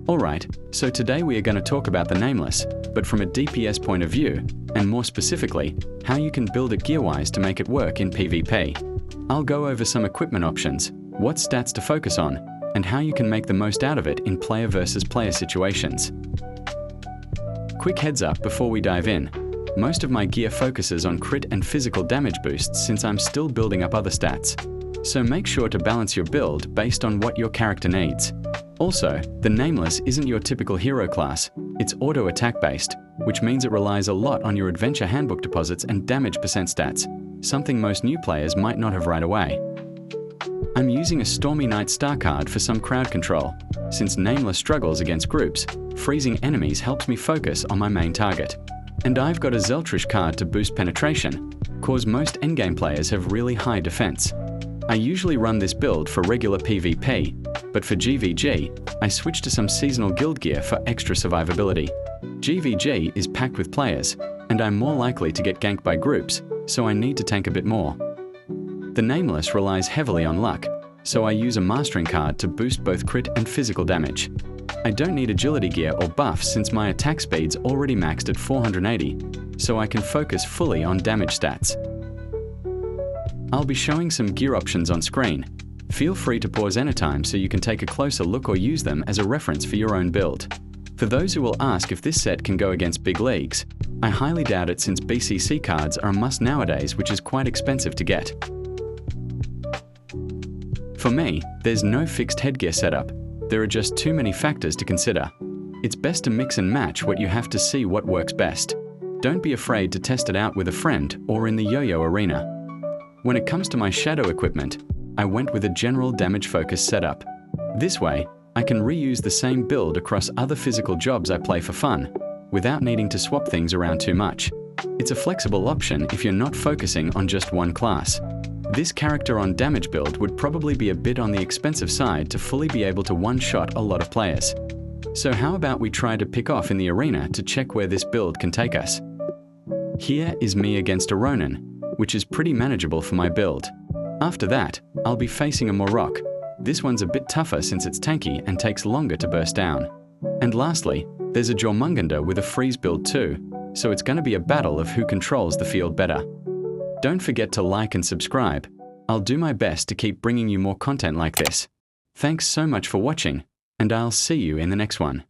Alright, so today we are going to talk about the Nameless, but from a DPS point of view, and more specifically, how you can build it gear-wise to make it work in PvP. I'll go over some equipment options, what stats to focus on, and how you can make the most out of it in player versus player situations. Quick heads up before we dive in. Most of my gear focuses on crit and physical damage boosts since I'm still building up other stats. So make sure to balance your build based on what your character needs. Also, the Nameless isn't your typical hero class, it's auto-attack based, which means it relies a lot on your adventure handbook deposits and damage percent stats, something most new players might not have right away. I'm using a Stormy Night Star card for some crowd control. Since Nameless struggles against groups, freezing enemies helps me focus on my main target. And I've got a Zeltrish card to boost penetration, cause most endgame players have really high defense. I usually run this build for regular PvP, but for GVG, I switch to some seasonal guild gear for extra survivability. GVG is packed with players, and I'm more likely to get ganked by groups, so I need to tank a bit more. The Nameless relies heavily on luck, so I use a mastering card to boost both crit and physical damage. I don't need agility gear or buffs since my attack speed's already maxed at 480, so I can focus fully on damage stats. I'll be showing some gear options on screen. Feel free to pause anytime so you can take a closer look or use them as a reference for your own build. For those who will ask if this set can go against big leagues, I highly doubt it since BCC cards are a must nowadays, which is quite expensive to get. For me, there's no fixed headgear setup. There are just too many factors to consider. It's best to mix and match what you have to see what works best. Don't be afraid to test it out with a friend or in the yo-yo arena. When it comes to my shadow equipment, I went with a general damage focus setup. This way, I can reuse the same build across other physical jobs I play for fun, without needing to swap things around too much. It's a flexible option if you're not focusing on just one class. This character on damage build would probably be a bit on the expensive side to fully be able to one-shot a lot of players. So how about we try to pick off in the arena to check where this build can take us? Here is me against a Ronin, which is pretty manageable for my build. After that, I'll be facing a Morok. This one's a bit tougher since it's tanky and takes longer to burst down. And lastly, there's a Jormungandr with a freeze build too, so it's going to be a battle of who controls the field better. Don't forget to like and subscribe. I'll do my best to keep bringing you more content like this. Thanks so much for watching, and I'll see you in the next one.